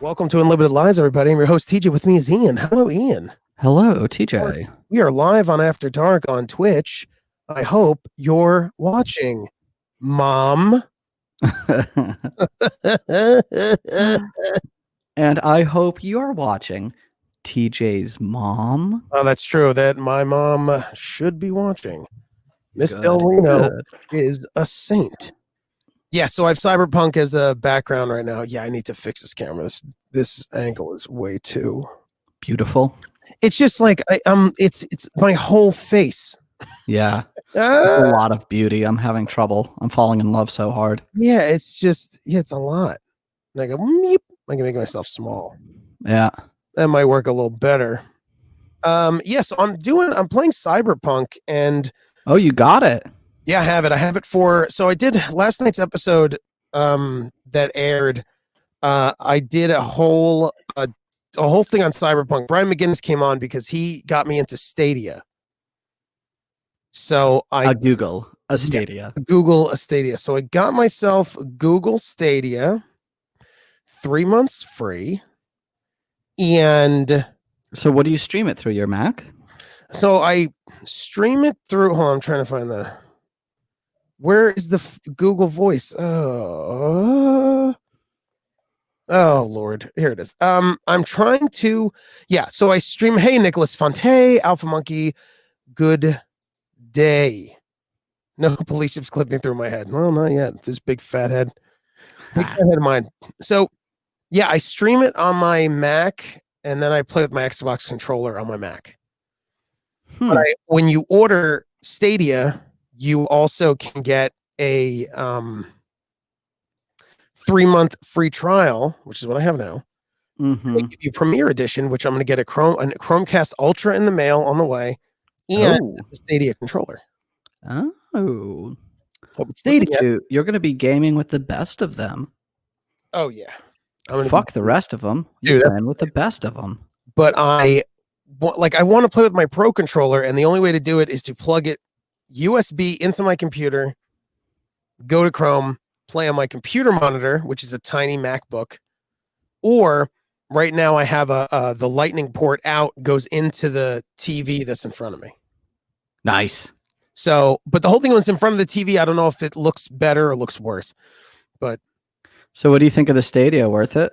Welcome to Unlimited Lies, everybody. I'm your host, TJ. With me is Ian. Hello, Ian. Hello, TJ. We are live on After Dark on Twitch. I hope you're watching, Mom. And I hope you're watching TJ's mom. Oh, that's true. That my mom should be watching. Miss Good, Del Reno good. is a saint. Yeah, so I have Cyberpunk as a background right now. Yeah, I need to fix this camera. This angle is way too Beautiful. It's just like it's my whole face. Yeah. It's a lot of beauty. I'm having trouble. I'm falling in love so hard. Yeah, it's a lot. And I go, meep. I can make myself small. Yeah. That might work a little better. Yes, I'm playing Cyberpunk, and oh, you got it. Yeah, I have it. So I did last night's episode that aired. I did a whole thing on Cyberpunk. Brian McGinnis came on because he got me into Stadia. So I Google a Stadia. Yeah, Google a Stadia. So I got myself Google Stadia, 3 months free. And so what do you stream it through, your Mac? So I stream it through, hold on, I'm trying to find where is the Google Voice? Oh Lord, here it is. I'm trying to, so I stream, hey, Nicholas Fonte, Alpha Monkey, good day. No police ships clipping through my head. Well, not yet. This big fat head. Big fat head of mine. So, yeah, I stream it on my Mac, and then I play with my Xbox controller on my Mac. But when you order Stadia, you also can get a 3-month free trial, which is what I have now. They give you Premier Edition, which I'm going to get a Chromecast Ultra in the mail on the way, and the Stadia controller. Oh, Stadia, you're going to be gaming with the best of them. Oh yeah, fuck the rest of them. You're playing with the best of them. But I want to play with my Pro controller, and the only way to do it is to plug it USB into my computer, go to Chrome, play on my computer monitor, which is a tiny MacBook, or right now I have the Lightning port out, goes into the TV that's in front of me. Nice. So, but the whole thing was in front of the TV. I don't know if it looks better or looks worse, but. So what do you think of the Stadia? Worth it?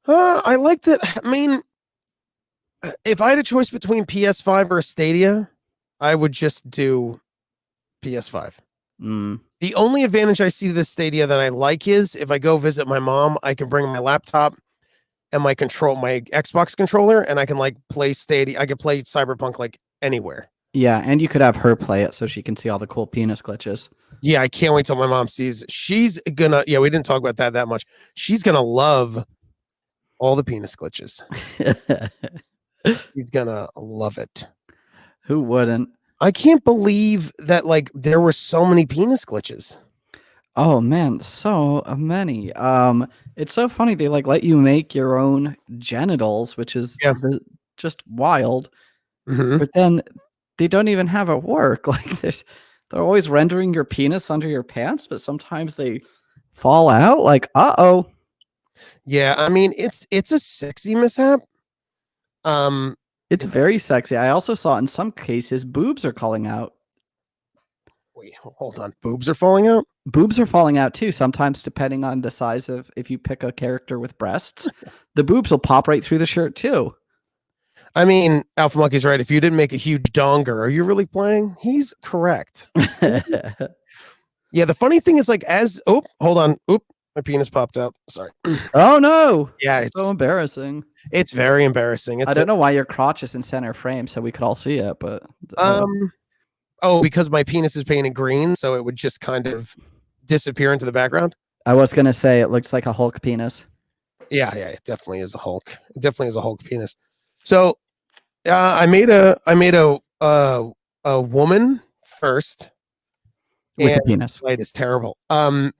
I like that. I mean, if I had a choice between PS5 or a Stadia, I would just do PS5. The only advantage I see to the Stadia that I like is if I go visit my mom, I can bring my laptop and my Xbox controller, and I can play Stadia. I can play Cyberpunk anywhere. Yeah, and you could have her play it so she can see all the cool penis glitches. Yeah, I can't wait till my mom sees. She's gonna. Yeah, we didn't talk about that much. She's gonna love all the penis glitches. She's gonna love it. Who wouldn't? I can't believe that there were so many penis glitches. Oh man, so many. It's so funny they let you make your own genitals, which is just wild. But then they don't even have it work. They're always rendering your penis under your pants, but sometimes they fall out. Uh-oh. Yeah, I mean it's a sexy mishap. It's very sexy. I also saw in some cases boobs are calling out. Wait, hold on. Boobs are falling out? Boobs are falling out too, sometimes depending on the size of, if you pick a character with breasts, the boobs will pop right through the shirt too. I mean, Alpha Monkey's right. If you didn't make a huge donger, are you really playing? He's correct. Yeah, the funny thing is hold on. My penis popped out. Sorry. Oh no. Yeah, it's so embarrassing. It's very embarrassing. I don't know why your crotch is in center frame so we could all see it, but because my penis is painted green, so it would just kind of disappear into the background. I was gonna say it looks like a Hulk penis. Yeah, it definitely is a Hulk. It definitely is a Hulk penis. So I made a woman first. With a penis. Light is terrible. No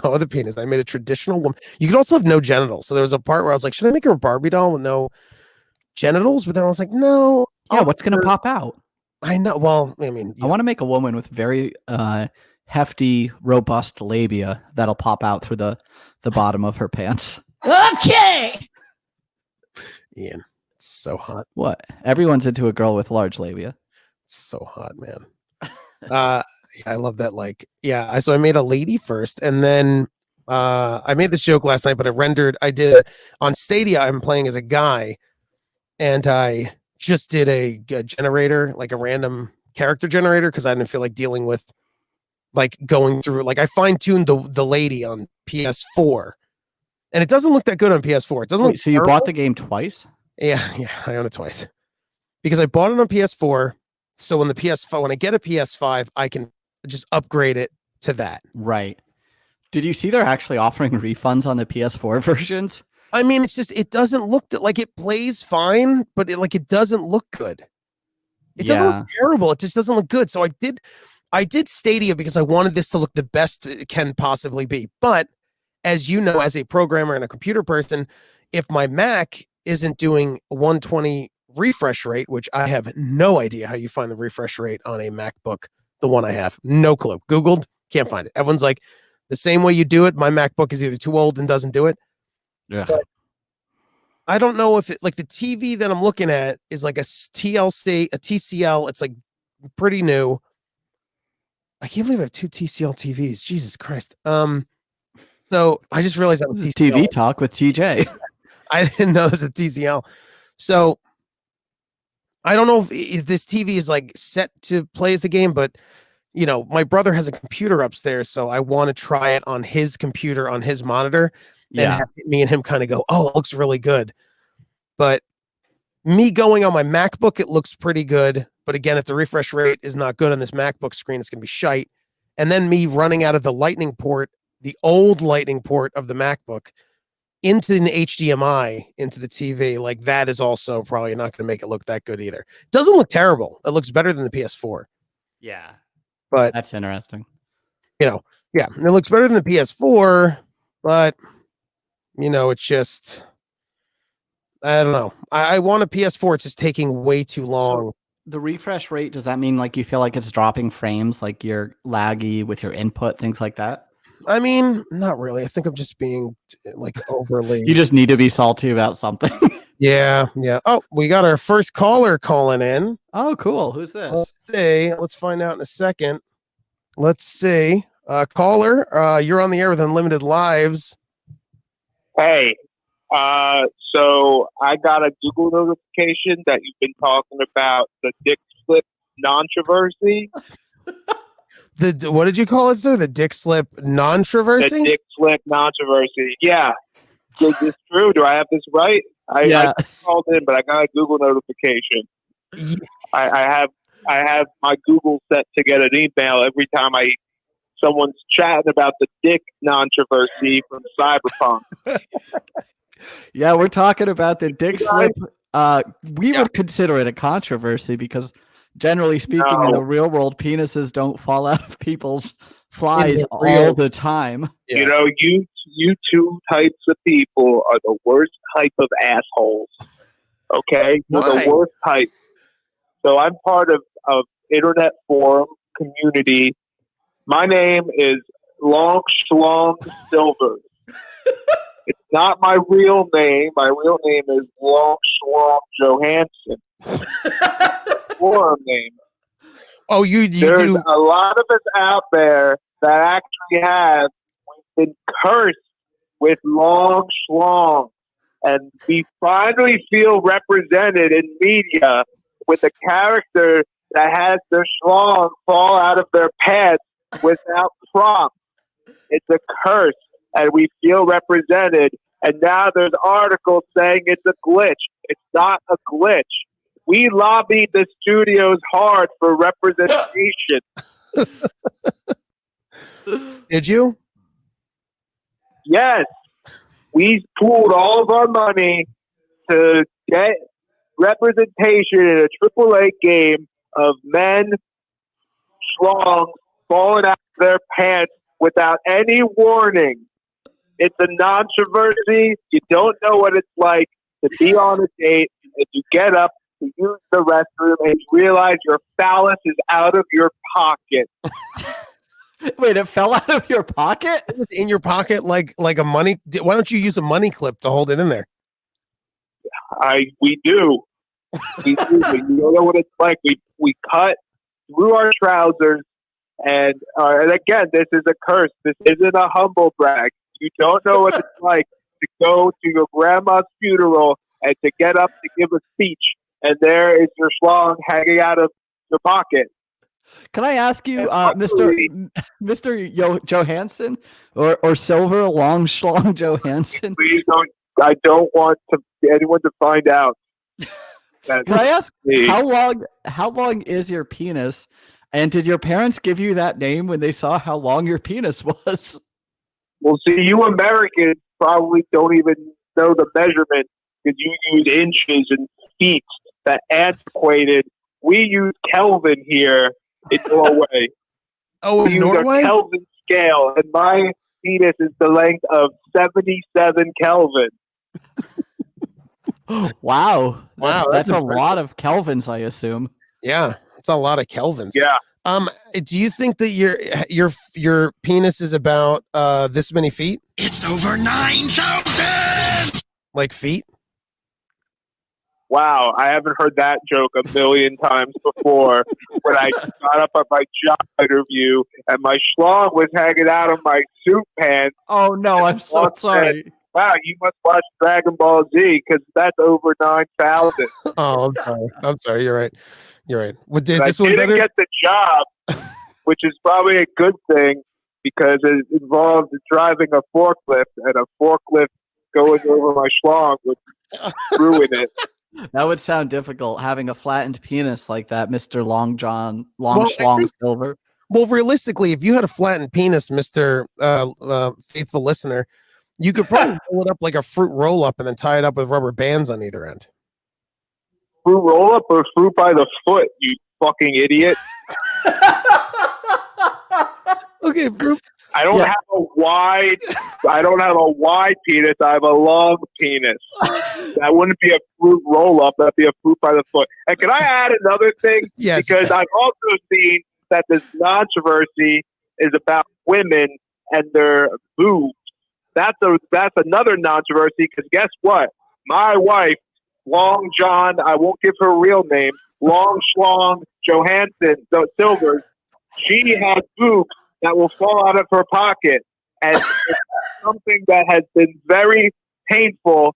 other penis. I made a traditional woman. You could also have no genitals. So there was a part where I was like, should I make her a Barbie doll with no genitals? But then I was like, no. Yeah, what's gonna pop out? I know. Well, I mean, I want to make a woman with very hefty, robust labia that'll pop out through the bottom of her pants. Okay. Ian, it's so hot. What? Everyone's into a girl with large labia. It's so hot, man. Yeah, I love that. Like, yeah, so I made a lady first, and then I made this joke last night, but I did it on Stadia. I'm playing as a guy, and I just did a generator, like a random character generator, because I didn't feel like dealing with like going through. Like, I fine tuned the lady on PS4, and it doesn't look that good on PS4. It doesn't look. Wait, so you bought the game twice? Yeah, I own it twice because I bought it on PS4. So when when I get a PS5, I can just upgrade it to that. Right. Did you see they're actually offering refunds on the PS4 versions? I mean, it's just, it doesn't look like it plays fine, but it doesn't look good. It doesn't look terrible. It just doesn't look good. So I did Stadia because I wanted this to look the best it can possibly be. But as you know, as a programmer and a computer person, if my Mac isn't doing 120 refresh rate, which I have no idea how you find the refresh rate on a MacBook, the one I have, no clue. Googled, can't find it. Everyone's like, the same way you do it, my MacBook is either too old and doesn't do it. Yeah. I don't know if it, like, the TV that I'm looking at is like a TCL. It's like pretty new. I can't believe I have two TCL TVs. Jesus Christ. So I just realized that was TV talk with TJ. I didn't know it was a TCL. So I don't know if this TV is like set to play as the game, but you know, my brother has a computer upstairs, so I want to try it on his computer, on his monitor, and have me and him kind of go, oh, it looks really good. But me going on my MacBook, it looks pretty good. But again, if the refresh rate is not good on this MacBook screen, it's going to be shite. And then me running out of the lightning port, the old lightning port of the MacBook, into an HDMI into the TV, like that is also probably not going to make it look that good either. It doesn't look terrible. It looks better than the PS4. Yeah. But that's interesting. You know, yeah, it looks better than the PS4, but you know, it's just, I don't know. I want a PS4. It's just taking way too long. So the refresh rate, does that mean like you feel like it's dropping frames, like you're laggy with your input, things like that? I mean, not really. I think I'm just being like overly. You just need to be salty about something. Yeah. Oh, we got our first caller calling in. Oh, cool. Who's this? Let's see. Let's find out in a second. Let's see. Caller, you're on the air with Unlimited Lives. Hey, so I got a Google notification that you've been talking about the dick slip controversy. What did you call it, sir? The dick slip controversy? The dick slip controversy. Yeah. Is this true? Do I have this right? I called in, but I got a Google notification. Yeah. I have my Google set to get an email every time someone's chatting about the dick controversy from Cyberpunk. Yeah, we're talking about the dick slip. We would consider it a controversy because, generally speaking, in the real world, penises don't fall out of people's flies all the time. Yeah. You know, you two types of people are the worst type of assholes. Okay? You're the worst type. So I'm part of internet forum community. My name is Long Schlong Silver. It's not my real name. My real name is Long Schlong Johansson. Forum name. Oh, There's a lot of us out there that actually we've been cursed with Long Schlong. And we finally feel represented in media with a character that has their schlong fall out of their pants without prompts. It's a curse, and we feel represented. And now there's articles saying it's a glitch. It's not a glitch. We lobbied the studios hard for representation. Did you? Yes. We pooled all of our money to get representation in a AAA game of men schlongs falling out of their pants without any warning. It's a controversy. You don't know what it's like to be on a date and you get up to use the restroom and you realize your phallus is out of your pocket. Wait, it fell out of your pocket? It was in your pocket like a money. Why don't you use a money clip to hold it in there? We do. We do. You don't know what it's like. We cut through our trousers, and again, this is a curse. This isn't a humble brag. You don't know what it's like to go to your grandma's funeral and to get up to give a speech, and there is your schlong hanging out of your pocket. Can I ask you, Mr. Johansson or Silver Long Schlong Johansson? Please don't. I don't want anyone to find out. Can I ask how long is your penis? And did your parents give you that name when they saw how long your penis was? Well, see, you Americans probably don't even know the measurement because you use inches and feet. That antiquated. We use Kelvin here in Norway. Oh, we in Norway? Use a Kelvin scale, and my penis is the length of 77 Kelvin. Wow, that's a lot of kelvins, I assume. Yeah, it's a lot of kelvins. Yeah. Do you think that your penis is about this many feet? It's over 9,000. Like feet? Wow, I haven't heard that joke a million times before. When I got up at my job interview and my schlong was hanging out of my suit pants. Oh no, I'm so sorry. Said, wow, you must watch Dragon Ball Z because that's over 9,000. Oh, I'm sorry. You're right. Is this I one better? didn't get the job, which is probably a good thing because it involved driving a forklift, and a forklift going over my schlong would ruin it. That would sound difficult, having a flattened penis like that, Mr. Schlong Silver. Well, realistically, if you had a flattened penis, Mr. Faithful listener, you could probably roll it up like a fruit roll-up and then tie it up with rubber bands on either end. Fruit roll-up or fruit by the foot, you fucking idiot. Okay, fruit. I don't have a wide penis. I have a long penis. That wouldn't be a fruit roll-up. That'd be a fruit by the foot. And can I add another thing? Yes. Because I've also seen that this controversy is about women and their boobs. That's another controversy. Because guess what? My wife, Long John, I won't give her real name, Long Schlong Johansson Silver, she has boobs that will fall out of her pocket. And it's something that has been very painful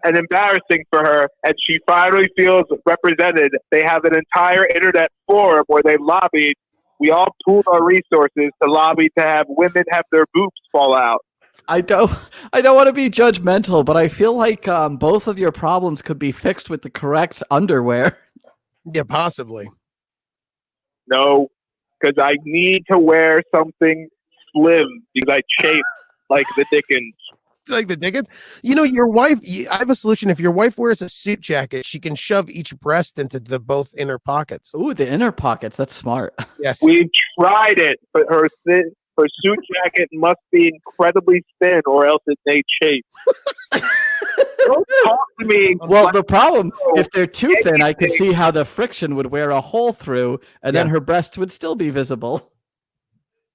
and embarrassing for her. And she finally feels represented. They have an entire internet forum where they lobbied. We all pooled our resources to lobby to have women have their boobs fall out. I don't want to be judgmental, but I feel like both of your problems could be fixed with the correct underwear. Yeah, possibly. No, because I need to wear something slim because I chafe like the Dickens. Like the Dickens? You know, your wife, I have a solution. If your wife wears a suit jacket, she can shove each breast into the both inner pockets. Ooh, the inner pockets. That's smart. Yes. We tried it, but her suit jacket must be incredibly thin or else it may chafe. Don't talk to me. Well, the problem, if they're too thin, I could see how the friction would wear a hole through, and then her breasts would still be visible.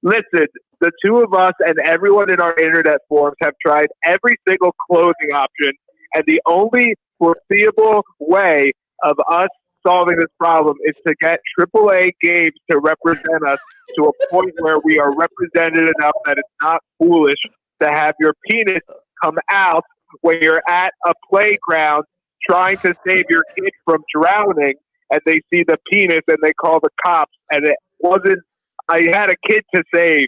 Listen, the two of us and everyone in our internet forums have tried every single clothing option, and the only foreseeable way of us solving this problem is to get AAA games to represent us to a point where we are represented enough that it's not foolish to have your penis come out when you're at a playground trying to save your kid from drowning, and they see the penis and they call the cops, and it wasn't, I had a kid to save.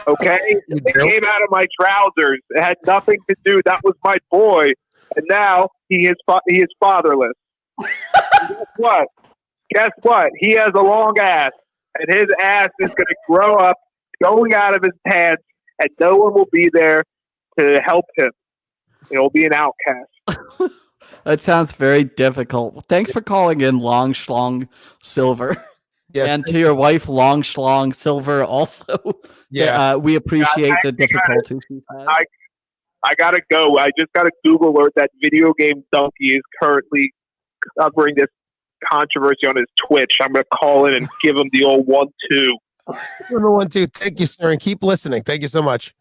Okay? It came out of my trousers. It had nothing to do. That was my boy. And now he is fatherless. Guess what? He has a long ass, and his ass is going to grow up going out of his pants, and no one will be there to help him. It'll be an outcast. That sounds very difficult. Thanks for calling in, Long Schlong Silver. Yes. And to your wife, Long Schlong Silver, also. Yeah. We appreciate the difficulties she's had. I gotta go. I just got a Google alert that Video Game Donkey is currently covering this controversy on his Twitch. I'm gonna call in and give him the old 1-2. Number 1, 2. Thank you, sir, and keep listening. Thank you so much.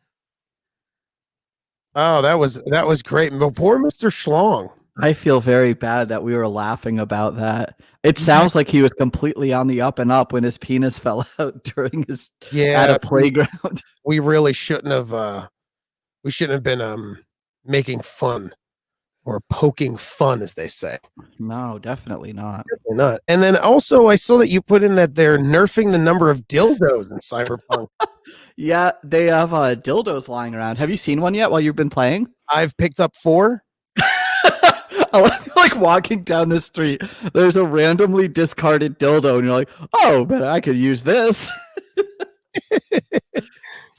Oh, that was great. Poor Mr. Schlong. I feel very bad that we were laughing about that. It sounds like he was completely on the up and up when his penis fell out during his at a playground. We really shouldn't have. We shouldn't have been making fun or poking fun, as they say. No, definitely not. Definitely not. And then also, I saw that you put in that they're nerfing the number of dildos in Cyberpunk. Yeah, they have dildos lying around. Have you seen one yet while you've been playing? I've picked up 4. I like walking down the street. There's a randomly discarded dildo, and you're like, "Oh, but I could use this."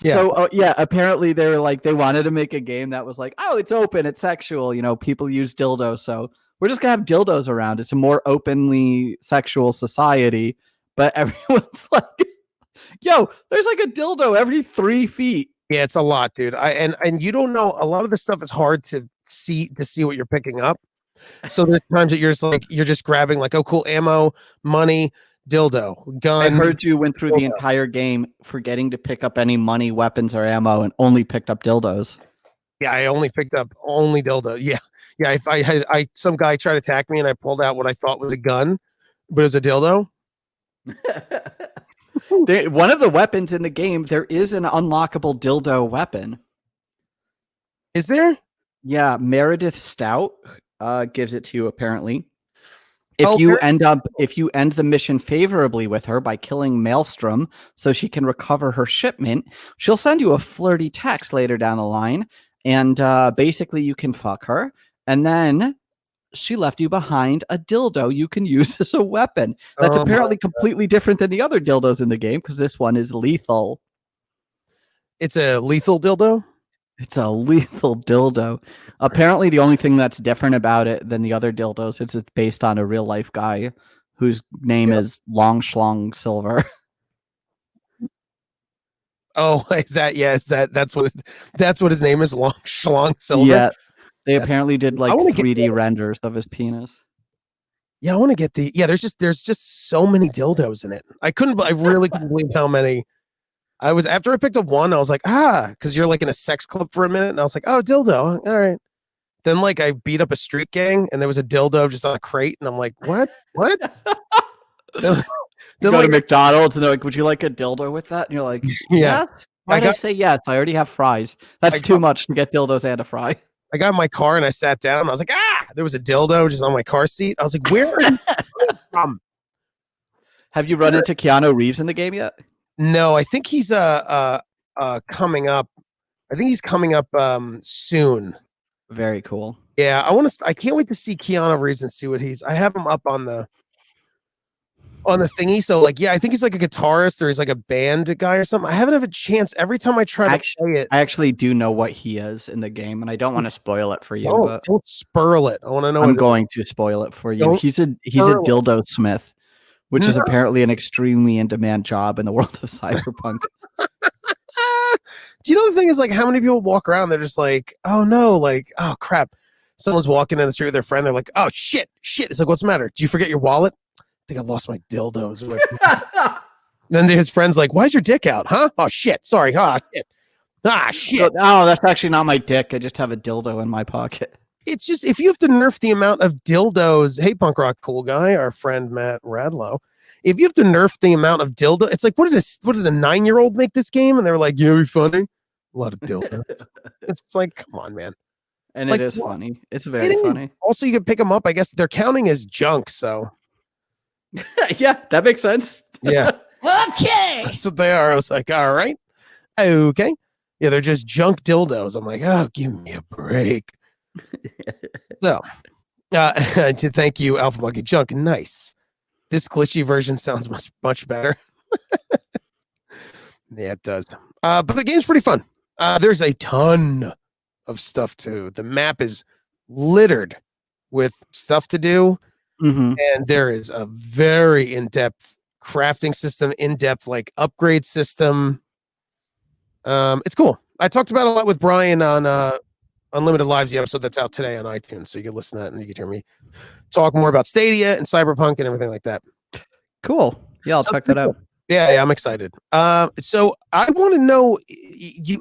Yeah. So yeah, apparently they're like they wanted to make a game that was like, "Oh, it's open, it's sexual." You know, people use dildos, so we're just gonna have dildos around. It's a more openly sexual society, but everyone's like, "Yo, there's like a dildo every 3 feet." Yeah, it's a lot, dude. And you don't know, a lot of this stuff is hard to see what you're picking up. So there's times that you're just grabbing like, oh, cool, ammo, money, dildo, gun. I heard you went through the entire game forgetting to pick up any money, weapons, or ammo, and only picked up dildos. Yeah, I only picked up dildo. Yeah. If I had some guy tried to attack me and I pulled out what I thought was a gun, but it was a dildo. One of the weapons in the game, there is an unlockable dildo weapon. Is there? Yeah, Meredith Stout gives it to you apparently. If you end the mission favorably with her by killing Maelstrom so she can recover her shipment, she'll send you a flirty text later down the line, and basically you can fuck her, and then she left you behind a dildo you can use as a weapon. That's apparently completely different than the other dildos in the game, because this one is lethal. It's a lethal dildo? It's a lethal dildo. Apparently, the only thing that's different about it than the other dildos is it's based on a real life guy whose name is Long Schlong Silver. Oh, is that? Yeah, that's what his name is, Long Schlong Silver. Yeah, they apparently did like 3D renders of his penis. Yeah, I want to get the. Yeah, there's just so many dildos in it. I really couldn't believe how many. After I picked up one, I was like, because you're like in a sex club for a minute, and I was like, oh, dildo, all right. Then like I beat up a street gang, and there was a dildo just on a crate, and I'm like, what? Then you go to McDonald's, and they're like, would you like a dildo with that? And you're like, yeah. Yes. Why did I say yes? I already have fries. That's too much to get dildos and a fry. I got in my car and I sat down. And I was like, there was a dildo just on my car seat. I was like, where are you from? Have you run into Keanu Reeves in the game yet? No, I think he's coming up. I think he's coming up soon. Very cool. Yeah, I can't wait to see Keanu Reeves and see what I have him up on the thingy. So like, yeah, I think he's like a guitarist or he's like a band guy or something. I haven't had a chance. Every time I try to play it, I actually do know what he is in the game, and I don't want to spoil it for you. Don't spoil it. I want to know. I'm going to spoil it for you. He's a dildo smith, which is apparently an extremely in-demand job in the world of Cyberpunk. Do you know the thing is like how many people walk around? They're just like, oh no, like, oh crap. Someone's walking down the street with their friend. They're like, oh shit. It's like, what's the matter? Did you forget your wallet? I think I lost my dildos. Then his friend's like, why's your dick out? Huh? Oh shit. Sorry. Shit. Shit. Oh, that's actually not my dick. I just have a dildo in my pocket. It's just, if you have to nerf the amount of dildos, hey, punk rock cool guy, our friend Matt Radlow, if you have to nerf the amount of dildo, it's like, what did a 9-year-old make this game? And they were like, you know, be funny. A lot of dildos. It's like, come on, man. And like, it is funny. It's very funny. Also, you can pick them up. I guess they're counting as junk. So, yeah, that makes sense. Yeah. Okay. That's what they are. I was like, all right. Okay. Yeah, they're just junk dildos. I'm like, oh, give me a break. So, to thank you, Alpha Monkey Junk. Nice. This glitchy version sounds much better. Yeah, it does. But the game's pretty fun. There's a ton of stuff too. The map is littered with stuff to do. Mm-hmm. And there is a very in-depth crafting system, in-depth like upgrade system. It's cool. I talked about it a lot with Brian on Unlimited Lives, the episode that's out today on iTunes. So you can listen to that and you can hear me talk more about Stadia and Cyberpunk and everything like that. Cool. Yeah, I'll check that out. Yeah, I'm excited. So I want to know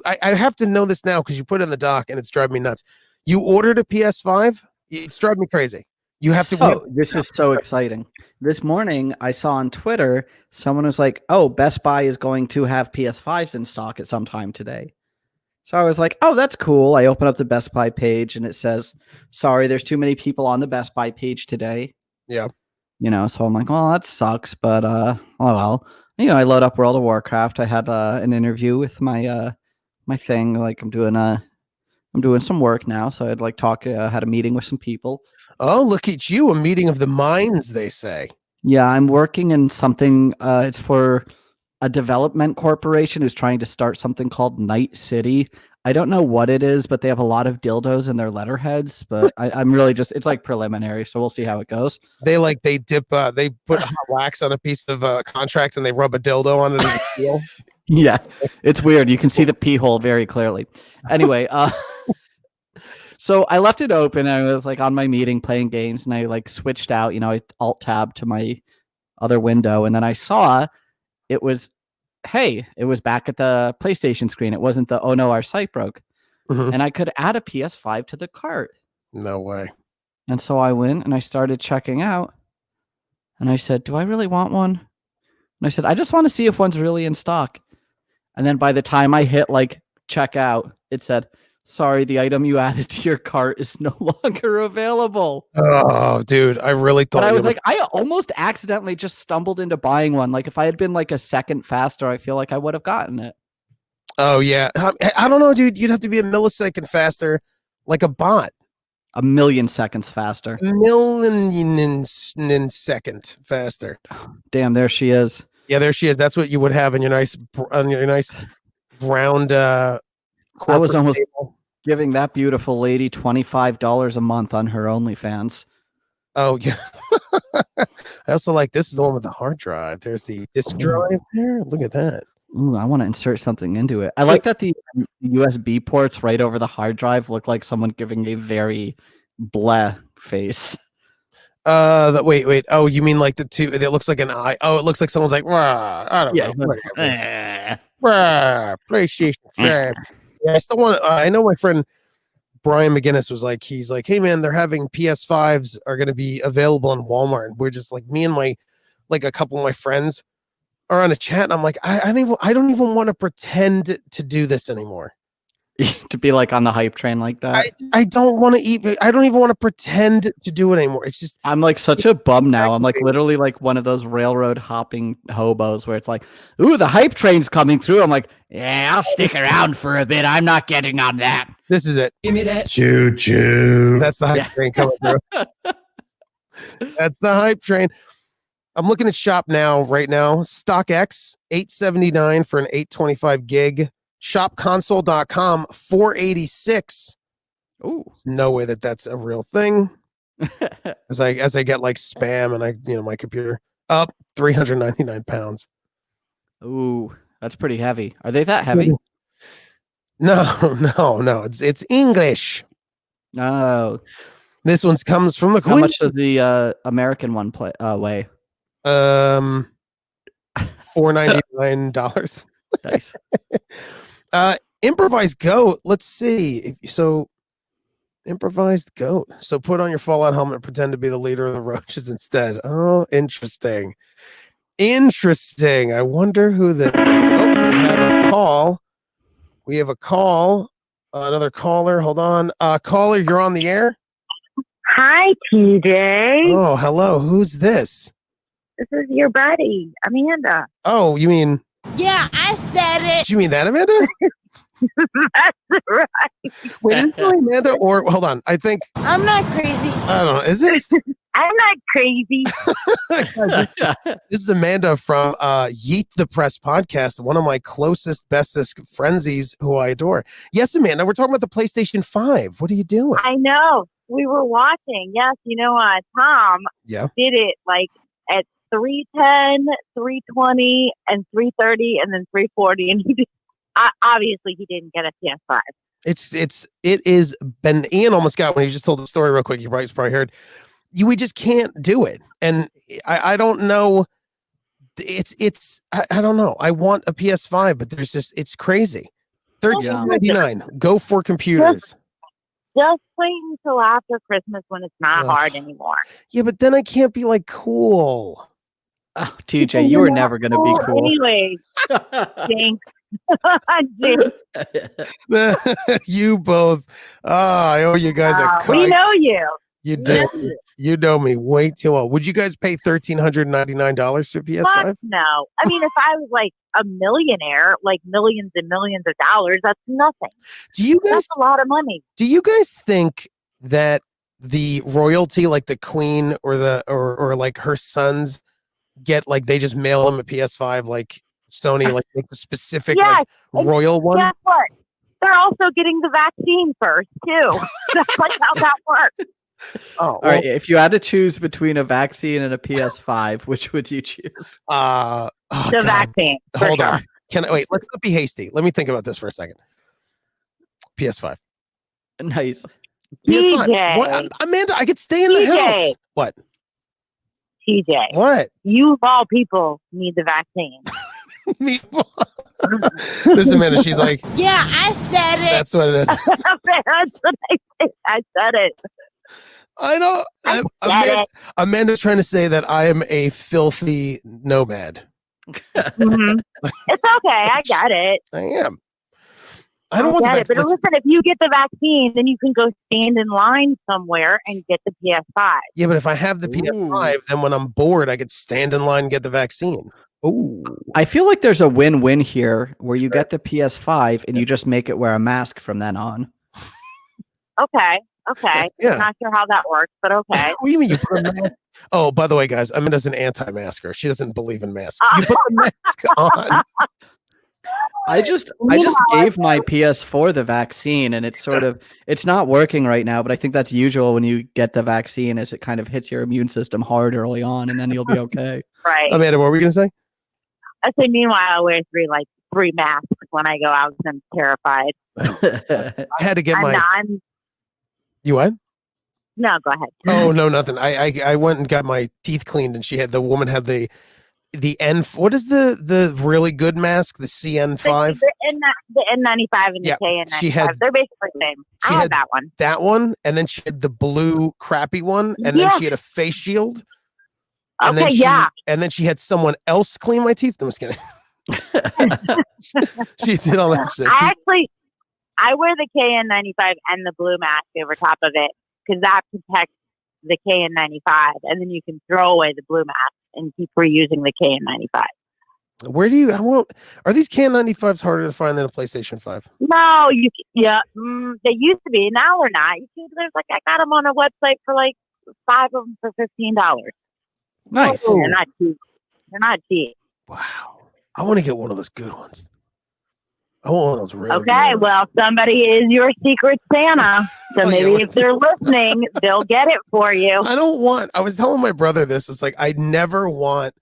I have to know this now because you put it in the doc and it's driving me nuts. You ordered a PS5? It's driving me crazy. You have to. So this is so exciting. This morning I saw on Twitter someone was like, "Oh, Best Buy is going to have PS5s in stock at some time today." So I was like, "Oh, that's cool." I open up the Best Buy page and it says, "Sorry, there's too many people on the Best Buy page today." Yeah. So I'm like, "Well, that sucks," but oh well. I load up World of Warcraft. I had an interview with my my thing. Like I'm doing some work now, so I'd like had a meeting with some people. Oh, look at you. A meeting of the minds, they say. Yeah, I'm working in something. It's for a development corporation who's trying to start something called Night City. I don't know what it is, but they have a lot of dildos in their letterheads. But I'm really it's like preliminary, so we'll see how it goes. They dip, they put hot wax on a piece of contract and they rub a dildo on it as a seal. Yeah, it's weird. You can see the pee hole very clearly. Anyway, so I left it open. And I was like on my meeting playing games, and I like switched out. I alt tab to my other window, and then I saw it was back at the PlayStation screen. It wasn't the "oh no, our site broke," and I could add a PS5 to the cart. No way. And so I went and I started checking out, and I said, "Do I really want one?" And I said, "I just want to see if one's really in stock." And then by the time I hit like check out, it said, "Sorry, the item you added to your cart is no longer available." Oh, dude, I really thought. But I was like, I almost accidentally just stumbled into buying one. Like if I had been like a second faster, I feel like I would have gotten it. Oh yeah, I don't know, dude. You'd have to be a millisecond faster, like a bot. A million seconds faster. Million second faster. Damn, there she is. Yeah, there she is. That's what you would have in your nice round. I was almost giving that beautiful lady $25 a month on her OnlyFans. Oh yeah. I also like this is the one with the hard drive. There's the disk drive there. Look at that. Ooh, I want to insert something into it. I like that the USB ports right over the hard drive look like someone giving a very bleh face. Wait. Oh, you mean like the two? It looks like an eye. Oh, it looks like someone's like, rah, I don't know. Rah, PlayStation 5. Yeah, I still want. I know my friend Brian McGinnis was like, he's like, hey man, they're having PS5s are going to be available in Walmart. And we're just like, me and my a couple of my friends are on a chat. And I'm like, I don't even want to pretend to do this anymore. To be like on the hype train like that. I don't want to eat. I don't even want to pretend to do it anymore. It's just I'm like such a bum now. I'm like literally like one of those railroad hopping hobos where it's like, ooh, the hype train's coming through. I'm like, yeah, I'll stick around for a bit. I'm not getting on that. This is it. Give me that choo choo. That's the hype train coming through. That's the hype train. I'm looking at shop now, right now. StockX, $879 for an 825 gig. Shopconsole.com, $486. Ooh. No way that's a real thing. as I get like spam and my computer up 399 pounds. Ooh, that's pretty heavy. Are they that heavy? No. It's English. Oh. This one comes from the Queen. How much does the American one weigh? $499. Nice. Improvised goat. Let's see. So improvised goat. So put on your Fallout helmet and pretend to be the leader of the roaches instead. Oh, interesting. I wonder who this is. Oh, we have a call. Another caller. Hold on. Caller, you're on the air. Hi, TJ. Oh, hello. Who's this? This is your buddy, Amanda. Oh, you mean? Yeah, I said it. Do you mean that, Amanda? That's right. Wait, is it Amanda or hold on? I think I'm not crazy. I don't know. Is this? I'm not crazy. This is Amanda from Yeet the Press podcast, one of my closest, bestest frenzies who I adore. Yes, Amanda, we're talking about the PlayStation 5. What are you doing? I know. We were watching. Yes, Tom did it like at 310, 320, and 330, and then 340, and he did, obviously he didn't get a PS5. It is Ben. Ian almost got when he just told the story real quick. You probably heard. We just can't do it, and I don't know. I don't know. I want a PS5, but it's crazy. $13.99. Go for computers. Just wait until after Christmas when it's not hard anymore. Yeah, but then I can't be like cool. Oh, TJ, you were never going to be cool. Anyway, Jinx. You both. I owe you guys a cut. We know you. You do. You know me way too well. Would you guys pay $1,399 for PS5? Fuck no. I mean, if I was like a millionaire, like millions and millions of dollars, that's nothing. That's a lot of money. Do you guys think that the royalty, like the queen or or like her sons, get like they just mail them a PS5, like Sony, like make the specific like royal one? Guess what? They're also getting the vaccine first too. That's like how that works. All right. If you had to choose between a vaccine and a PS5, which would you choose? The vaccine. Hold on. Wait? Let's not be hasty. Let me think about this for a second. PS5. Nice. PS5. What? Amanda, I could stay in the house. What? TJ. What? You of all people need the vaccine. Listen, Amanda, she's like, yeah, I said it. That's what it is. That's what I said it. I know. Amanda's trying to say that I am a filthy nomad. Mm-hmm. It's okay. I got it. I am. I don't want it. But listen, if you get the vaccine, then you can go stand in line somewhere and get the PS5. Yeah, but if I have the PS5, then when I'm bored, I could stand in line and get the vaccine. Ooh. I feel like there's a win-win here where you get the PS5 and you just make it wear a mask from then on. Okay. Yeah. Not sure how that works, but okay. What do you mean you put a mask? Oh, by the way, guys, Amanda's an anti-masker. She doesn't believe in masks. You put the mask on. I just gave my PS4 the vaccine, and it's not working right now, but I think that's usual when you get the vaccine, as it kind of hits your immune system hard early on, and then you'll be okay. Right. Amanda, what were we going to say? I say, meanwhile, I wear three masks when I go out because I'm terrified. I had to get You what? No, go ahead. Oh, no, nothing. I went and got my teeth cleaned, and the woman had the N. What is the really good mask? The CN5. The N95 and the KN95. They're basically the same. I had that one. That one, and then she had the blue crappy one, and then she had a face shield. And then she had someone else clean my teeth. I'm just kidding. She did all that shit. I wear the KN95 and the blue mask over top of it because that protects the KN95, and then you can throw away the blue mask and keep reusing the KN95. Where do you? Are these KN95s harder to find than a PlayStation 5? No, they used to be. Now they're not. I got them on a website for 5 of them for $15. Nice. They're not cheap. They're not cheap. Wow. I want to get one of those good ones. I want one of those really good ones. Well, somebody is your secret Santa. So maybe if they're listening, they'll get it for you. I was telling my brother this. It's like, I never want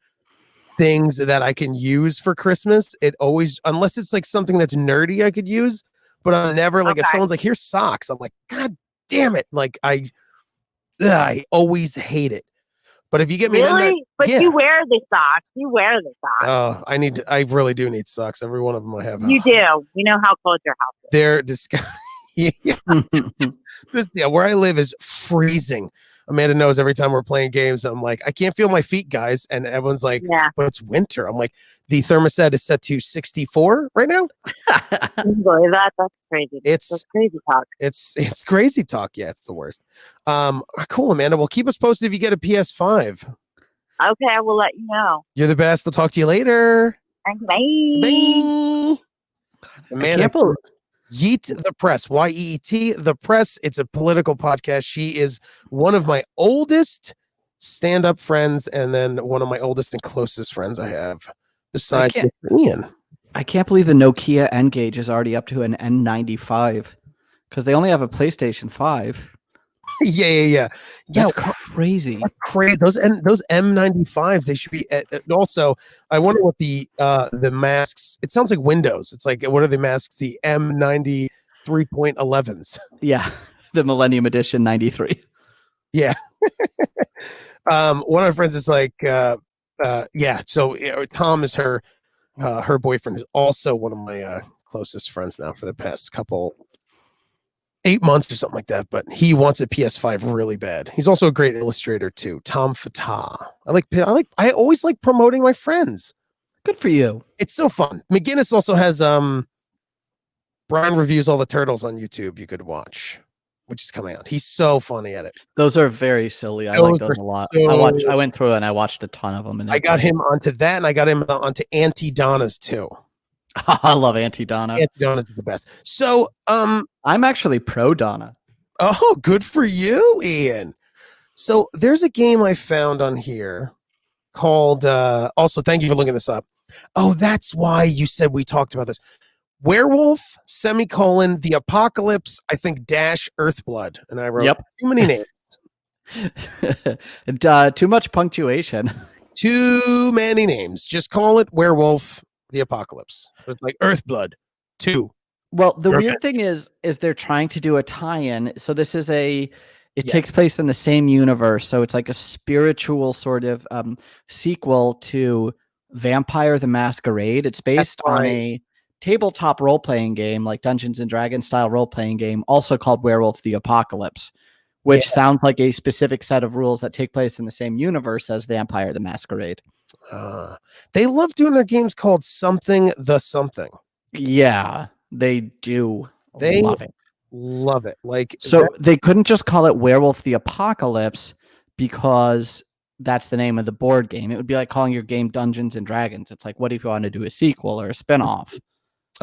things that I can use for Christmas. It always, unless it's like something that's nerdy I could use, but I'm never if someone's like, here's socks. I'm like, God damn it. Like I always hate it. But if you get me you wear the socks. Oh, I really do need socks. Every one of them I have. You do. We know how cold your house is. They're disgusting. Where I live is freezing. Amanda knows every time we're playing games, I'm like, I can't feel my feet, guys. And everyone's like, but it's winter. I'm like, the thermostat is set to 64 right now. That's crazy. That's crazy talk. It's crazy talk. Yeah, it's the worst. Cool, Amanda. Well, keep us posted if you get a PS5. Okay, I will let you know. You're the best. I'll talk to you later. Bye. Amanda, Yeet the Press, YEET the Press. It's a political podcast. She is one of my oldest stand-up friends, and then one of my oldest and closest friends I have, besides Ian. I can't believe the Nokia N-Gage is already up to an N95 because they only have a PlayStation 5. Yeah. That's crazy. That's crazy. Those M95s, they should be. Also, I wonder what the masks. It sounds like Windows. It's like, what are the masks? The M90 3.11s. Yeah, the Millennium Edition 93. Yeah. One of my friends is like, Yeah. So Tom is her boyfriend, is also one of my closest friends now for the past 8 months or something like that. But he wants a PS5 really bad. He's also a great illustrator too. Tom Fatah. I always like promoting my friends. Good for you. It's so fun. McGinnis also has Brian reviews all the turtles on YouTube. You could watch, which is coming out. He's so funny at it. Those are very silly. I like those a lot. I went through and I watched a ton of them. And I got him onto that, and I got him onto Auntie Donna's too. I love Auntie Donna. Auntie Donna's the best. So I'm actually pro Donna. Oh, good for you, Ian. So there's a game I found on here called also thank you for looking this up. Oh, that's why you said we talked about this. Werewolf, the Apocalypse, I think dash Earthblood. And I wrote too many names. Too much punctuation. Too many names. Just call it Werewolf, the Apocalypse. It's like Earthblood 2. Well, the weird thing is they're trying to do a tie-in. So this is it takes place in the same universe. So it's like a spiritual sort of sequel to Vampire the Masquerade. It's based on a tabletop role-playing game, like Dungeons and Dragons style role-playing game, also called Werewolf the Apocalypse, which sounds like a specific set of rules that take place in the same universe as Vampire the Masquerade. They love doing their games called Something the Something. Yeah, they do. They love it. Love it. Like, so they couldn't just call it Werewolf the Apocalypse because that's the name of the board game. It would be like calling your game Dungeons and Dragons. It's like, what if you want to do a sequel or a spinoff?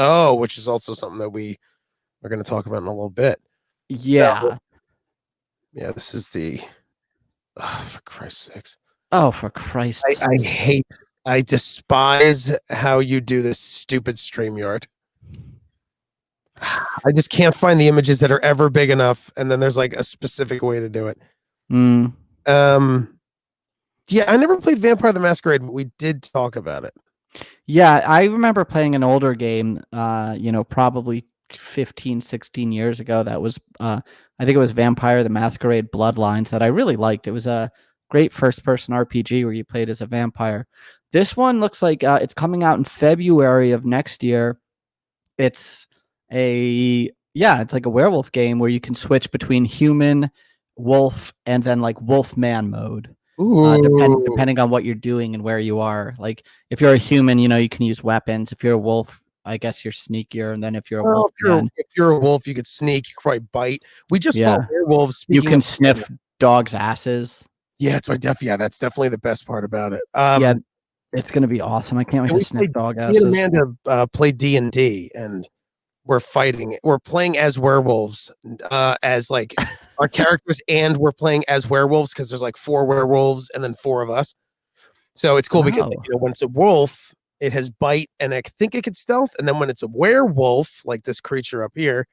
Oh, which is also something that we are going to talk about in a little bit. Yeah. So, yeah, this is the for Christ's sakes. Oh, for Christ's sake. I despise how you do this stupid StreamYard. I just can't find the images that are ever big enough, and then there's like a specific way to do it. Yeah, I never played Vampire the Masquerade, but we did talk about it. Yeah, I remember playing an older game, probably 15, 16 years ago. That was, I think it was Vampire the Masquerade Bloodlines that I really liked. It was a great first-person RPG where you played as a vampire. This one looks like it's coming out in February of next year. It's like a werewolf game where you can switch between human, wolf, and then like wolf-man mode. Depending on what you're doing and where you are. Like if you're a human, you can use weapons. If you're a wolf, I guess you're sneakier. And then if you're a wolf, if you're a wolf, you could sneak. You could probably bite. We just fought werewolves. You can sniff dogs' asses. Yeah, that's that's definitely the best part about it. Yeah, it's gonna be awesome. I can't wait to sniff dog asses. Me and Amanda play D&D, and we're fighting. We're playing as werewolves, as like our characters, and we're playing as werewolves because there's like 4 werewolves and then 4 of us. So it's cool because when it's a wolf, it has bite, and I think it can stealth. And then when it's a werewolf, like this creature up here,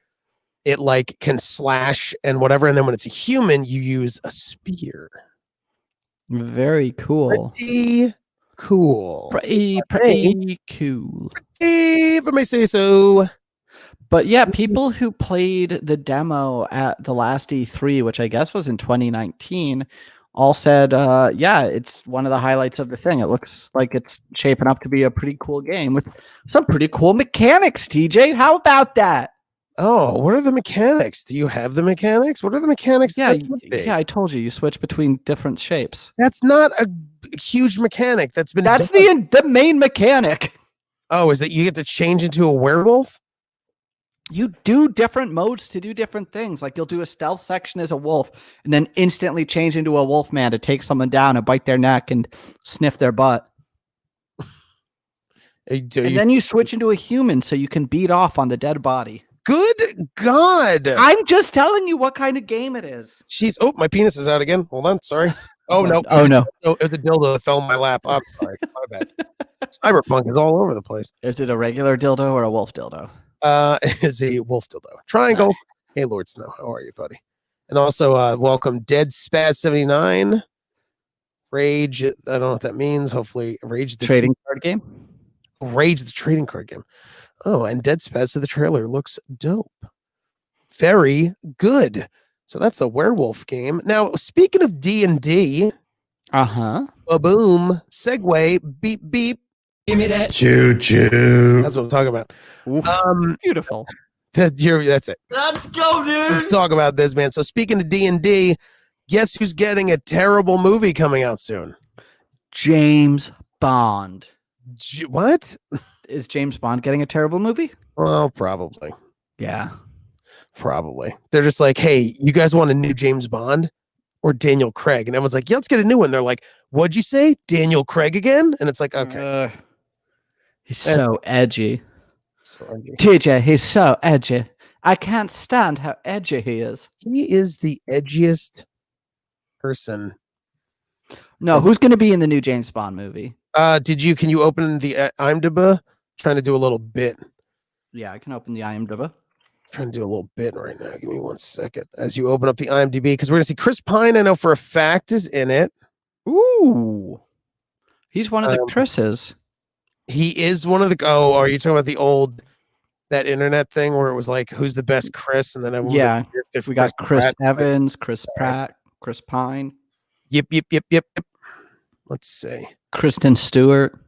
it like can slash and whatever. And then when it's a human, you use a spear. Very cool. Pretty cool. Pretty cool. If I may say so. But yeah, people who played the demo at the last E3, which I guess was in 2019, all said, it's one of the highlights of the thing. It looks like it's shaping up to be a pretty cool game with some pretty cool mechanics, TJ. How about that? Oh, what are the mechanics? Do you have the mechanics? What are the mechanics? Yeah, I told you. You switch between different shapes. That's not a huge mechanic. That's the main mechanic. Oh, is that you get to change into a werewolf? You do different modes to do different things. Like you'll do a stealth section as a wolf and then instantly change into a wolf man to take someone down and bite their neck and sniff their butt. Then you switch into a human so you can beat off on the dead body. Good God. I'm just telling you what kind of game it is. Oh, my penis is out again. Hold on. Sorry. Oh, no. Oh, no. It was a dildo that fell in my lap. I'm sorry. My bad. Cyberpunk is all over the place. Is it a regular dildo or a wolf dildo? It is a wolf dildo. Triangle. Hey, Lord Snow. How are you, buddy? And also, welcome Dead Spaz 79. Rage. I don't know what that means. Hopefully, Rage the trading card game. Rage the trading card game. Oh, and Dead Spaz to the trailer looks dope. Very good. So that's the werewolf game. Now, speaking of D&D, Boom. Segue. Beep beep. Give me that choo-choo. That's what I'm talking about. Beautiful. That's it. Let's go, dude. Let's talk about this, man. So speaking of D&D, guess who's getting a terrible movie coming out soon? James Bond. What? Is James Bond getting a terrible movie? Well, probably. Yeah. Probably. They're just like, hey, you guys want a new James Bond or Daniel Craig? And everyone's like, yeah, let's get a new one. They're like, what'd you say? Daniel Craig again? And it's like, okay. He's so edgy. So edgy. TJ, he's so edgy. I can't stand how edgy he is. He is the edgiest person. No, who's going to be in the new James Bond movie? Can you open the IMDb? Trying to do a little bit. Yeah, I can open the IMDb. Trying to do a little bit right now. Give me 1 second. As you open up the IMDb, because we're going to see Chris Pine, I know for a fact, is in it. Ooh. He's one of the Chris's. He is one of the... Oh, are you talking about the old... That internet thing where it was like, who's the best Chris? And then everyone was like, we got Chris Evans, Chris Pratt, Chris Pine. Yep. Let's see. Kristen Stewart.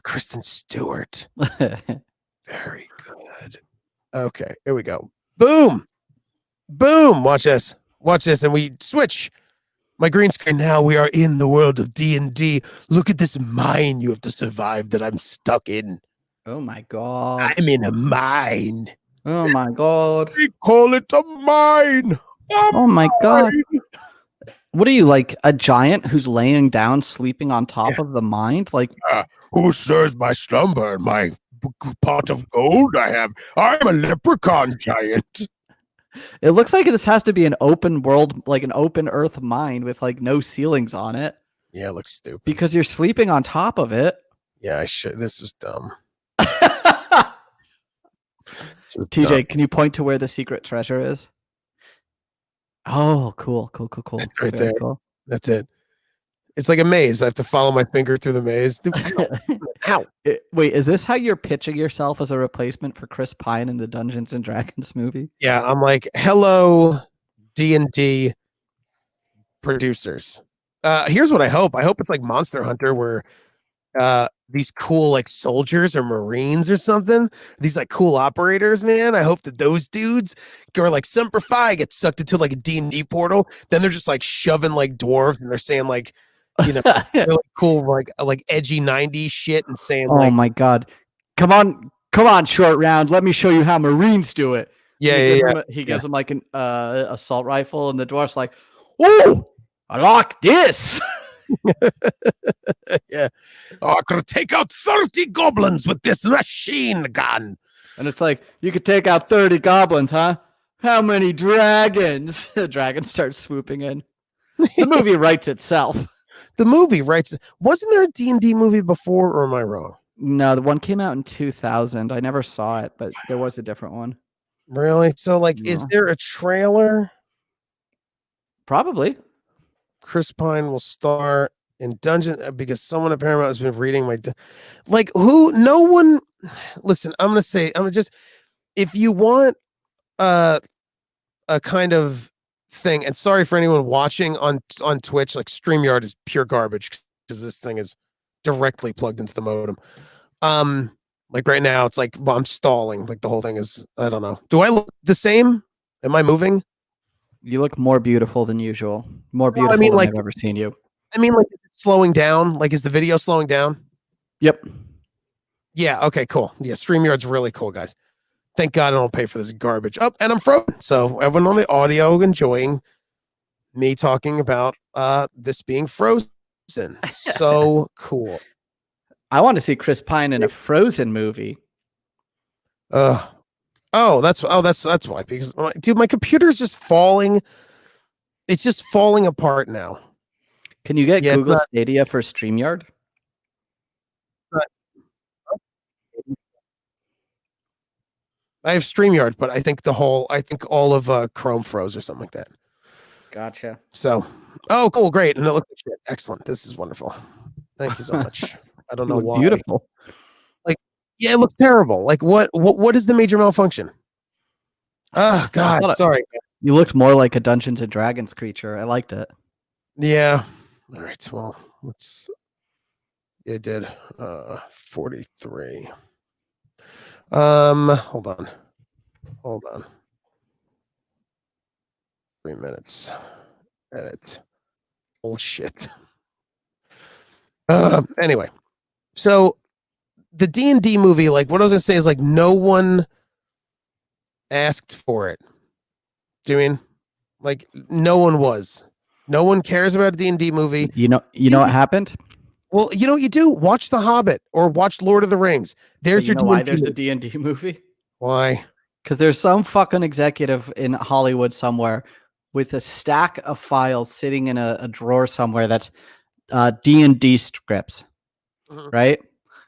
Kristen Stewart. Very good. Okay, here we go. Boom. Watch this. And we switch my green screen. Now we are in the world of D&D. Look at this mine you have to survive that I'm stuck in. Oh my god. I'm in a mine. Oh my god. We call it a mine. Oh my god. What are you, like a giant who's laying down, sleeping on top of the mine? Like, who stirs my slumber and my pot of gold I have? I'm a leprechaun giant. It looks like this has to be an open world, like an open earth mine with like no ceilings on it. Yeah, it looks stupid. Because you're sleeping on top of it. Yeah, this was dumb. TJ, can you point to where the secret treasure is? Oh, cool. It's right there. Cool. That's it. It's like a maze. I have to follow my finger through the maze. Ow. Wait, is this how you're pitching yourself as a replacement for Chris Pine in the Dungeons and Dragons movie? Yeah, I'm like, hello, D&D producers. Here's what I hope. I hope it's like Monster Hunter where these cool like soldiers or Marines or something. These like cool operators, man. I hope that those dudes are like Semper Fi get sucked into like a D&D portal. Then they're just like shoving like dwarves and they're saying like, you know, really cool like edgy 90s shit and saying oh my god, come on, short round, let me show you how Marines do it. He gives him like an assault rifle and the dwarf's like, oh, I like this. Yeah. Oh, I could take out 30 goblins with this machine gun. And it's like, you could take out 30 goblins, huh? How many dragons? The dragon starts swooping in. The movie writes itself. Wasn't there a D&D movie before, or am I wrong? No, the one came out in 2000. I never saw it, but there was a different one. Really? So like, is there a trailer? Probably. Chris Pine will star in Dungeon because someone at Paramount has been reading my like who no one listen, if you want a kind of thing, and sorry for anyone watching on Twitch, like StreamYard is pure garbage because this thing is directly plugged into the modem. Like right now it's like I'm stalling, like the whole thing is, I don't know. Do I look the same? Am I moving? You look more beautiful than usual. More beautiful than I've ever seen you. I mean, like, is it slowing down? Like, is the video slowing down? Yep. Yeah, okay, cool. Yeah, StreamYard's really cool, guys. Thank God I don't pay for this garbage. Oh, and I'm frozen. So everyone on the audio enjoying me talking about this being frozen. So cool. I want to see Chris Pine in a Frozen movie. That's why. Because dude, my computer's just falling. It's just falling apart now. Can you get Google Stadia for StreamYard? I have StreamYard, but I think all of Chrome froze or something like that. Gotcha. So, cool, great, and it looks like shit. Excellent. This is wonderful. Thank you so much. I don't know why. Beautiful. Like, yeah, it looks terrible. Like, what is the major malfunction? Oh God, sorry. You looked more like a Dungeons and Dragons creature. I liked it. Yeah, All right. Well, let's. It did 43. Hold on. 3 minutes. Edit. Bullshit. Anyway, so the D&D movie, like what I was gonna say is like no one asked for it. Do you mean like no one was? No one cares about a D&D movie. You know what happened? Well, you know what you do? Watch The Hobbit or watch Lord of the Rings. There's your why there's the D&D movie? Why? Because there's some fucking executive in Hollywood somewhere with a stack of files sitting in a drawer somewhere that's D&D scripts, right?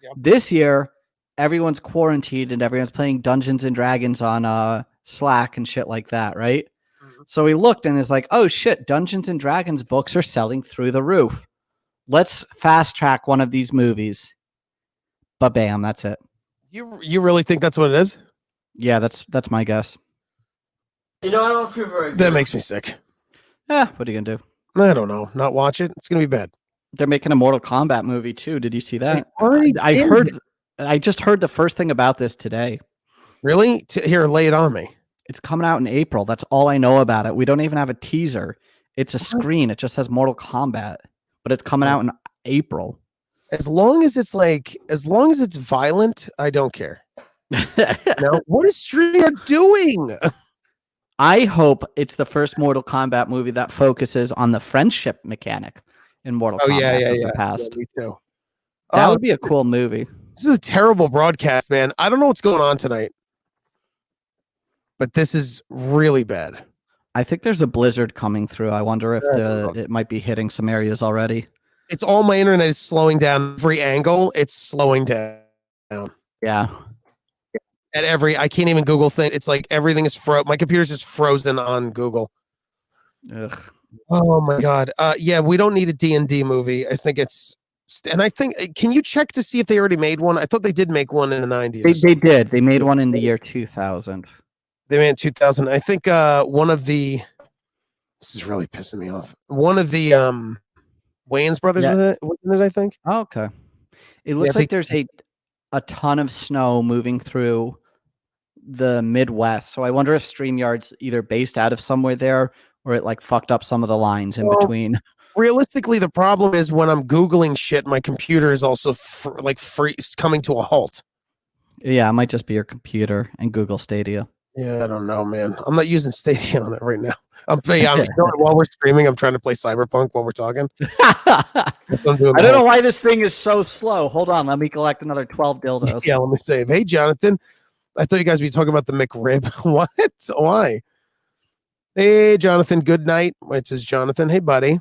Yep. This year, everyone's quarantined and everyone's playing Dungeons and Dragons on Slack and shit like that, right? So we looked and it's like, oh shit, Dungeons and Dragons books are selling through the roof. Let's fast track one of these movies. But bam, that's it. You really think that's what it is? Yeah, that's my guess. You know, I don't feel very good. That makes me sick. Yeah, what are you gonna do? I don't know. Not watch it. It's gonna be bad. They're making a Mortal Kombat movie too. Did you see that? I just heard the first thing about this today. Really? Here, lay it on me. It's coming out in April. That's all I know about it. We don't even have a teaser. It's a screen. It just says Mortal Kombat, but it's coming out in April. As long as it's violent, I don't care. Now, what is Streamer doing? I hope it's the first Mortal Kombat movie that focuses on the friendship mechanic in Mortal Kombat of the past. Yeah, me too. That would be a cool movie. This is a terrible broadcast, man. I don't know what's going on tonight, but this is really bad. I think there's a blizzard coming through. I wonder if it might be hitting some areas already. It's all my internet is slowing down. Every angle, it's slowing down. Yeah. I can't even Google thing. It's like everything is my computer's just frozen on Google. Ugh. Oh my god. Yeah, we don't need a D&D movie. I think can you check to see if they already made one? I thought they did make one in the 90s. They did. They made one in the year 2000. They made 2000. I think one of the this is really pissing me off. One of the Wayans brothers was in it, I think. Oh, okay. It looks like there's a ton of snow moving through the Midwest. So I wonder if StreamYard's either based out of somewhere there or it like fucked up some of the lines in between. Realistically, the problem is when I'm Googling shit, my computer is also coming to a halt. Yeah, it might just be your computer and Google Stadia. Yeah, I don't know, man. I'm not using Stadia on it right now. While we're streaming, I'm trying to play Cyberpunk while we're talking. I don't know why this thing is so slow. Hold on, let me collect another 12 dildos. Yeah, let me save. Hey, Jonathan. I thought you guys would be talking about the McRib. What? Why? Hey, Jonathan. Good night. It says Jonathan. Hey, buddy.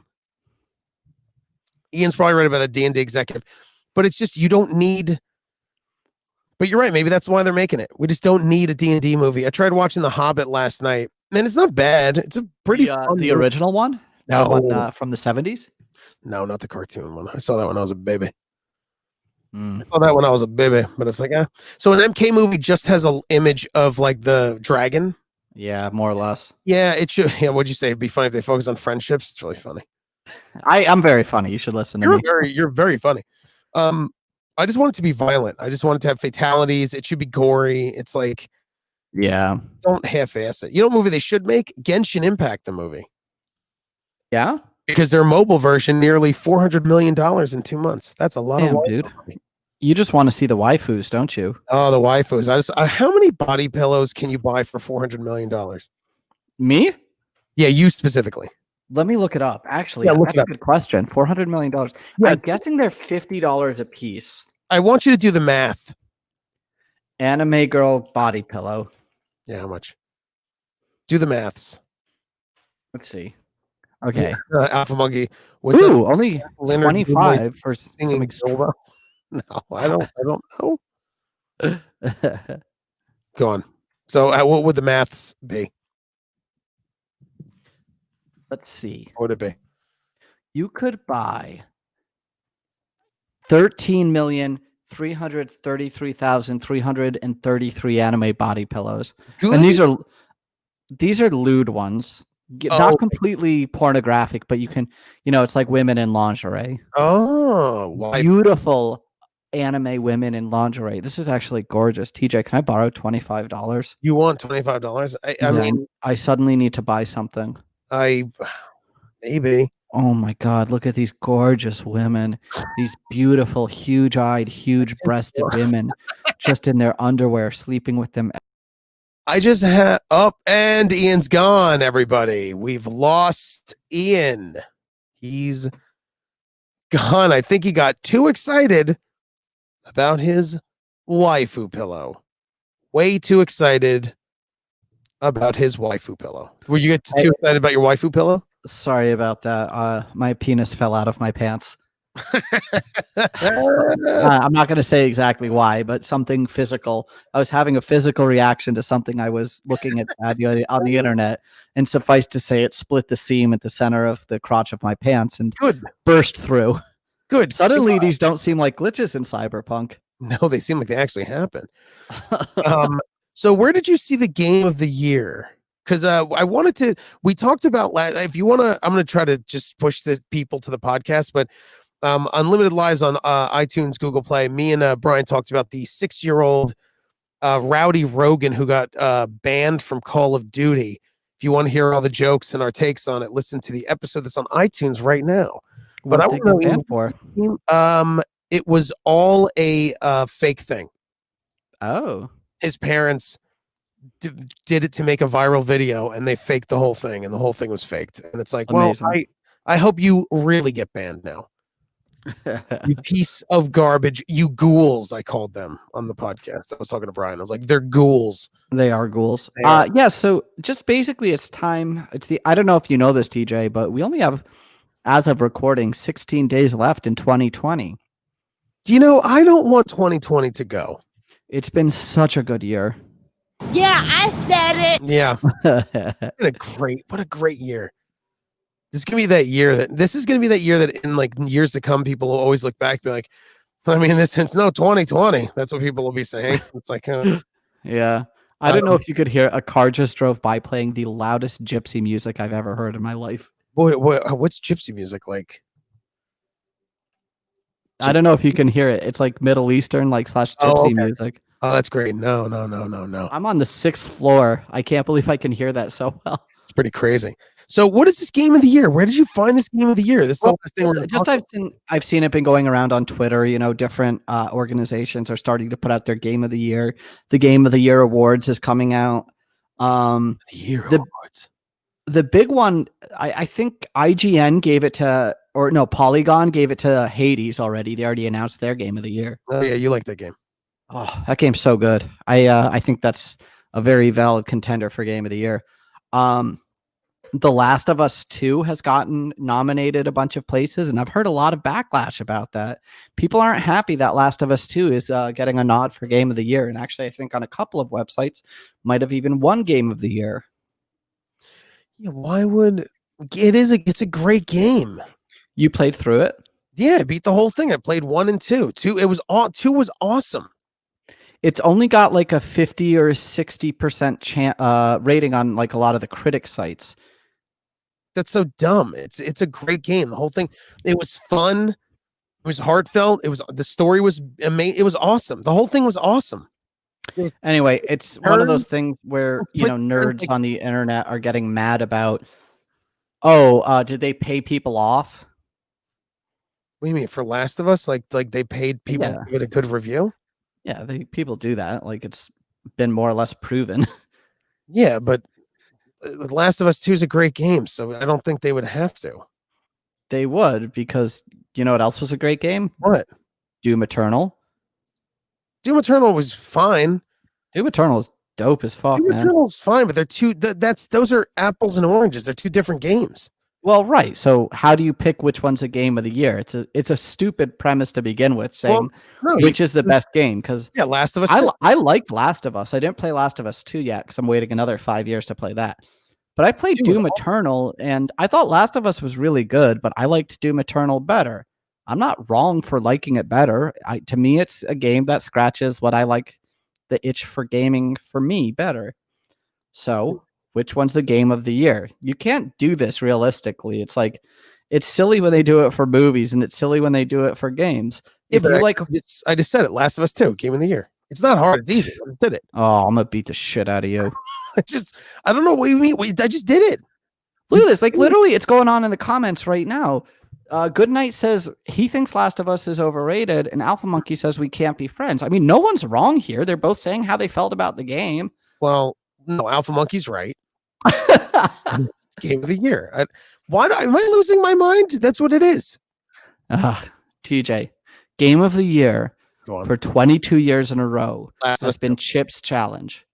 Ian's probably right about the D&D executive, but it's just you don't need. But you're right. Maybe that's why they're making it. We just don't need a D&D movie. I tried watching The Hobbit last night, and it's not bad. It's a pretty fun the original one. No, one, from the 70s. No, not the cartoon one. I saw that when I was a baby. I saw that when I was a baby, but it's like, So an MK movie just has an image of like the dragon. Yeah, more or less. Yeah, it should. Yeah, what'd you say? It'd be funny if they focus on friendships. It's really funny. I'm very funny. You should listen to me. You're very funny. I just want it to be violent. I just want it to have fatalities. It should be gory. It's like, yeah, don't half-ass it. You know what movie they should make? Genshin Impact, the movie. Yeah, because their mobile version nearly $400 million in 2 months. That's a lot of money, dude. You just want to see the waifus, don't you? Oh, the waifus. How many body pillows can you buy for $400 million? Me? Yeah, you specifically. Let me look it up. Actually, that's a good question. $400 million. Yeah. I'm guessing they're $50 a piece. I want you to do the math. Anime girl body pillow. Yeah, how much? Do the maths. Let's see. Okay. Alpha Monkey. Only 25 for some extra. No, I don't know. Go on. So what would the maths be? Let's see. What would it be? You could buy 13,333,333 anime body pillows. Good. And these are lewd ones. Not completely pornographic, but you can, it's like women in lingerie. Oh, beautiful anime women in lingerie. This is actually gorgeous. TJ, can I borrow $25? You want $25? I mean, I suddenly need to buy something. Maybe. Oh my God, look at these gorgeous women. These beautiful, huge-eyed, huge-breasted women just in their underwear, sleeping with them. I just had up and Ian's gone, everybody. We've lost Ian. He's gone. I think he got too excited about his waifu pillow. Way too excited about his waifu pillow. Were you too excited about your waifu pillow? Sorry about that. My penis fell out of my pants. I'm not going to say exactly why, but something physical. I was having a physical reaction to something I was looking at on the internet, and suffice to say, it split the seam at the center of the crotch of my pants and burst through. Good. Suddenly, these don't seem like glitches in Cyberpunk. No, they seem like they actually happen. So where did you see the game of the year? Because we talked about, if you want to, I'm going to try to just push the people to the podcast, but Unlimited Lives on iTunes, Google Play, me and Brian talked about the 6-year-old RowdyRogan who got banned from Call of Duty. If you want to hear all the jokes and our takes on it, listen to the episode that's on iTunes right now. What but did they get banned for? It was all a fake thing. Oh. His parents did it to make a viral video, and they faked the whole thing, and the whole thing was faked. And it's like, amazing. Well, I hope you really get banned now. You piece of garbage, you ghouls, I called them on the podcast. I was talking to Brian. I was like, they're ghouls. They are ghouls. Yeah, so just basically it's time. I don't know if you know this, TJ, but we only have, as of recording, 16 days left in 2020. You know, I don't want 2020 to go. It's been such a good year. Yeah, I said it. Yeah. What a great year. This is gonna be that year that in like years to come, people will always look back and be like, I mean, since 2020. That's what people will be saying. It's like, yeah. I don't know if you could hear a car just drove by playing the loudest gypsy music I've ever heard in my life. Boy, what's gypsy music like? I don't know if you can hear it. It's like Middle Eastern, like / gypsy music. Oh, that's great. No. I'm on the 6th floor. I can't believe I can hear that so well. It's pretty crazy. So what is this game of the year? Where did you find this game of the year? This is the last thing I've seen it been going around on Twitter. Different organizations are starting to put out their game of the year. The game of the year awards is coming out. The year awards. The big one, I think IGN gave it to, or no, Polygon gave it to Hades already. They already announced their game of the year. Oh yeah, you like that game. Oh, that game's so good. I think that's a very valid contender for game of the year. The Last of Us 2 has gotten nominated a bunch of places, and I've heard a lot of backlash about that. People aren't happy that Last of Us 2 is getting a nod for game of the year, and actually I think on a couple of websites might have even won game of the year. Yeah, why would it's a great game. You played through it? Yeah, I beat the whole thing. I played 1 and 2. 2 was awesome. It's only got like a 50 or 60% rating on like a lot of the critic sites. That's so dumb. It's a great game. The whole thing, it was fun. It was heartfelt. The story was amazing. It was awesome. The whole thing was awesome. Anyway, it's one of those things where, nerds on the internet are getting mad about, did they pay people off? What do you mean, for Last of Us? Like they paid people to get a good review? Yeah, people do that. Like, it's been more or less proven. Yeah, but The Last of Us 2 is a great game, so I don't think they would have to. They would, because you know what else was a great game? What? Doom Eternal. Doom Eternal was fine. Doom Eternal is dope as fuck, Doom man. Eternal's fine, but they're those are apples and oranges. They're two different games. Well, right. So how do you pick which one's a game of the year? It's a stupid premise to begin with, saying which is the best game. Because Last of Us. I liked Last of Us. I didn't play Last of Us 2 yet because I'm waiting another 5 years to play that. But I played Doom Eternal, and I thought Last of Us was really good, but I liked Doom Eternal better. I'm not wrong for liking it better. To me, it's a game that scratches what I like, the itch for gaming for me better. So which one's the game of the year. You can't do this realistically. It's like, it's silly when they do it for movies, and it's silly when they do it for games. Yeah, but I just said it. Last of Us 2, game of the year. It's not hard. It's easy. I just did it. Oh, I'm gonna beat the shit out of you. I don't know what you mean. I just did it. Look at this. Like, literally, it's going on in the comments right now. Goodnight says he thinks Last of Us is overrated, and Alpha Monkey says we can't be friends. I mean, no one's wrong here. They're both saying how they felt about the game. Well, no, Alpha Monkey's right. Game of the year. Am I losing my mind? That's what it is. TJ, game of the year for 22 years in a row has been Chip's Challenge.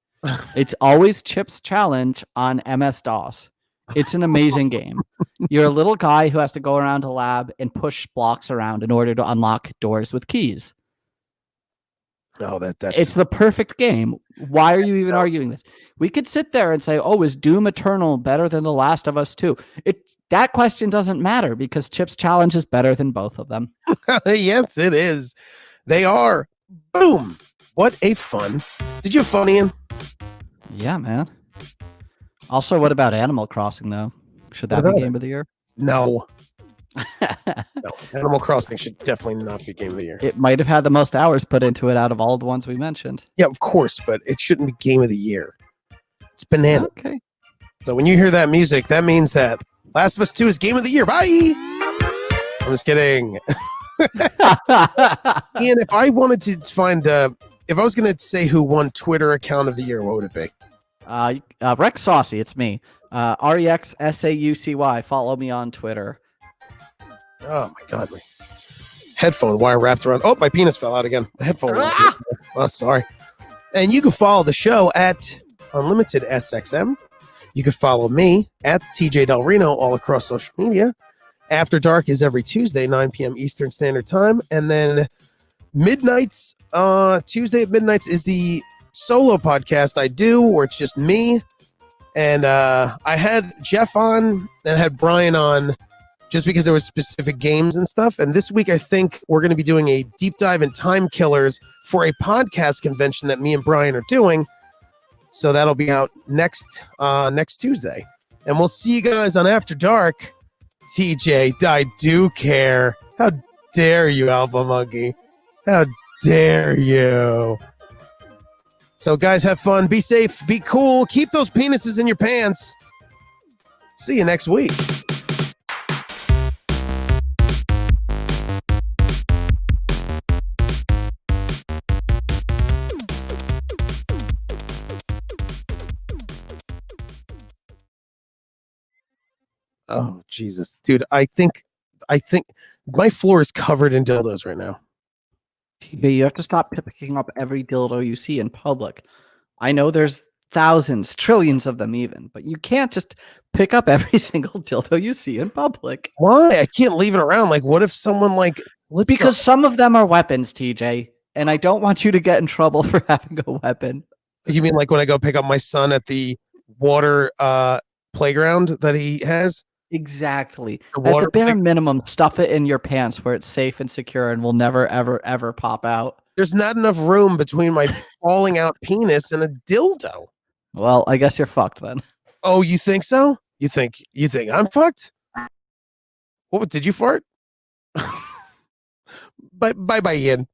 It's always Chip's Challenge on MS-DOS. It's an amazing game. You're a little guy who has to go around a lab and push blocks around in order to unlock doors with keys. Oh, it's the perfect game. Why are you even arguing this? We could sit there and say, "Oh, is Doom Eternal better than The Last of Us 2?" That question doesn't matter because Chip's Challenge is better than both of them. Yes, it is. They are. Boom. What a fun. Did you have fun, Ian? Yeah, man. Also, what about Animal Crossing, though? Should that be game of the year? No. No, Animal Crossing should definitely not be game of the year. It might have had the most hours put into it out of all the ones we mentioned. Yeah, of course, but it shouldn't be game of the year. It's banana. Okay. So when you hear that music, that means that Last of Us 2 is game of the year. Bye! I'm just kidding. Ian, if I wanted to find, if I was going to say who won Twitter account of the year, what would it be? Rex Saucy, it's me. REXSAUCY. Follow me on Twitter. Oh my God, my headphone wire wrapped around. Oh, my penis fell out again. The headphone. Oh, sorry. And you can follow the show at Unlimited SXM. You can follow me at TJ Del Reno all across social media. After Dark is every Tuesday, 9 p.m. Eastern Standard Time. And then Midnights, Tuesday at Midnights is the solo podcast I do where it's just me. And I had Jeff on and I had Brian on just because there was specific games and stuff. And this week, I think we're going to be doing a deep dive in Time Killers for a podcast convention that me and Brian are doing. So that'll be out next Tuesday. And we'll see you guys on After Dark. TJ, I do care. How dare you, Alpha Monkey? How dare you? So guys, have fun. Be safe. Be cool. Keep those penises in your pants. See you next week. Oh, Jesus. Dude, I think my floor is covered in dildos right now. You have to stop picking up every dildo you see in public. I know there's thousands, trillions of them even, but you can't just pick up every single dildo you see in public. Why? I can't leave it around. Like, what if someone because some of them are weapons, TJ, and I don't want you to get in trouble for having a weapon. You mean like when I go pick up my son at the water playground that he has? Exactly. At the bare minimum, stuff it in your pants where it's safe and secure and will never, ever, ever pop out. There's not enough room between my falling out penis and a dildo. Well, I guess you're fucked then. Oh, you think so? You think I'm fucked? What did you fart? Bye, Ian.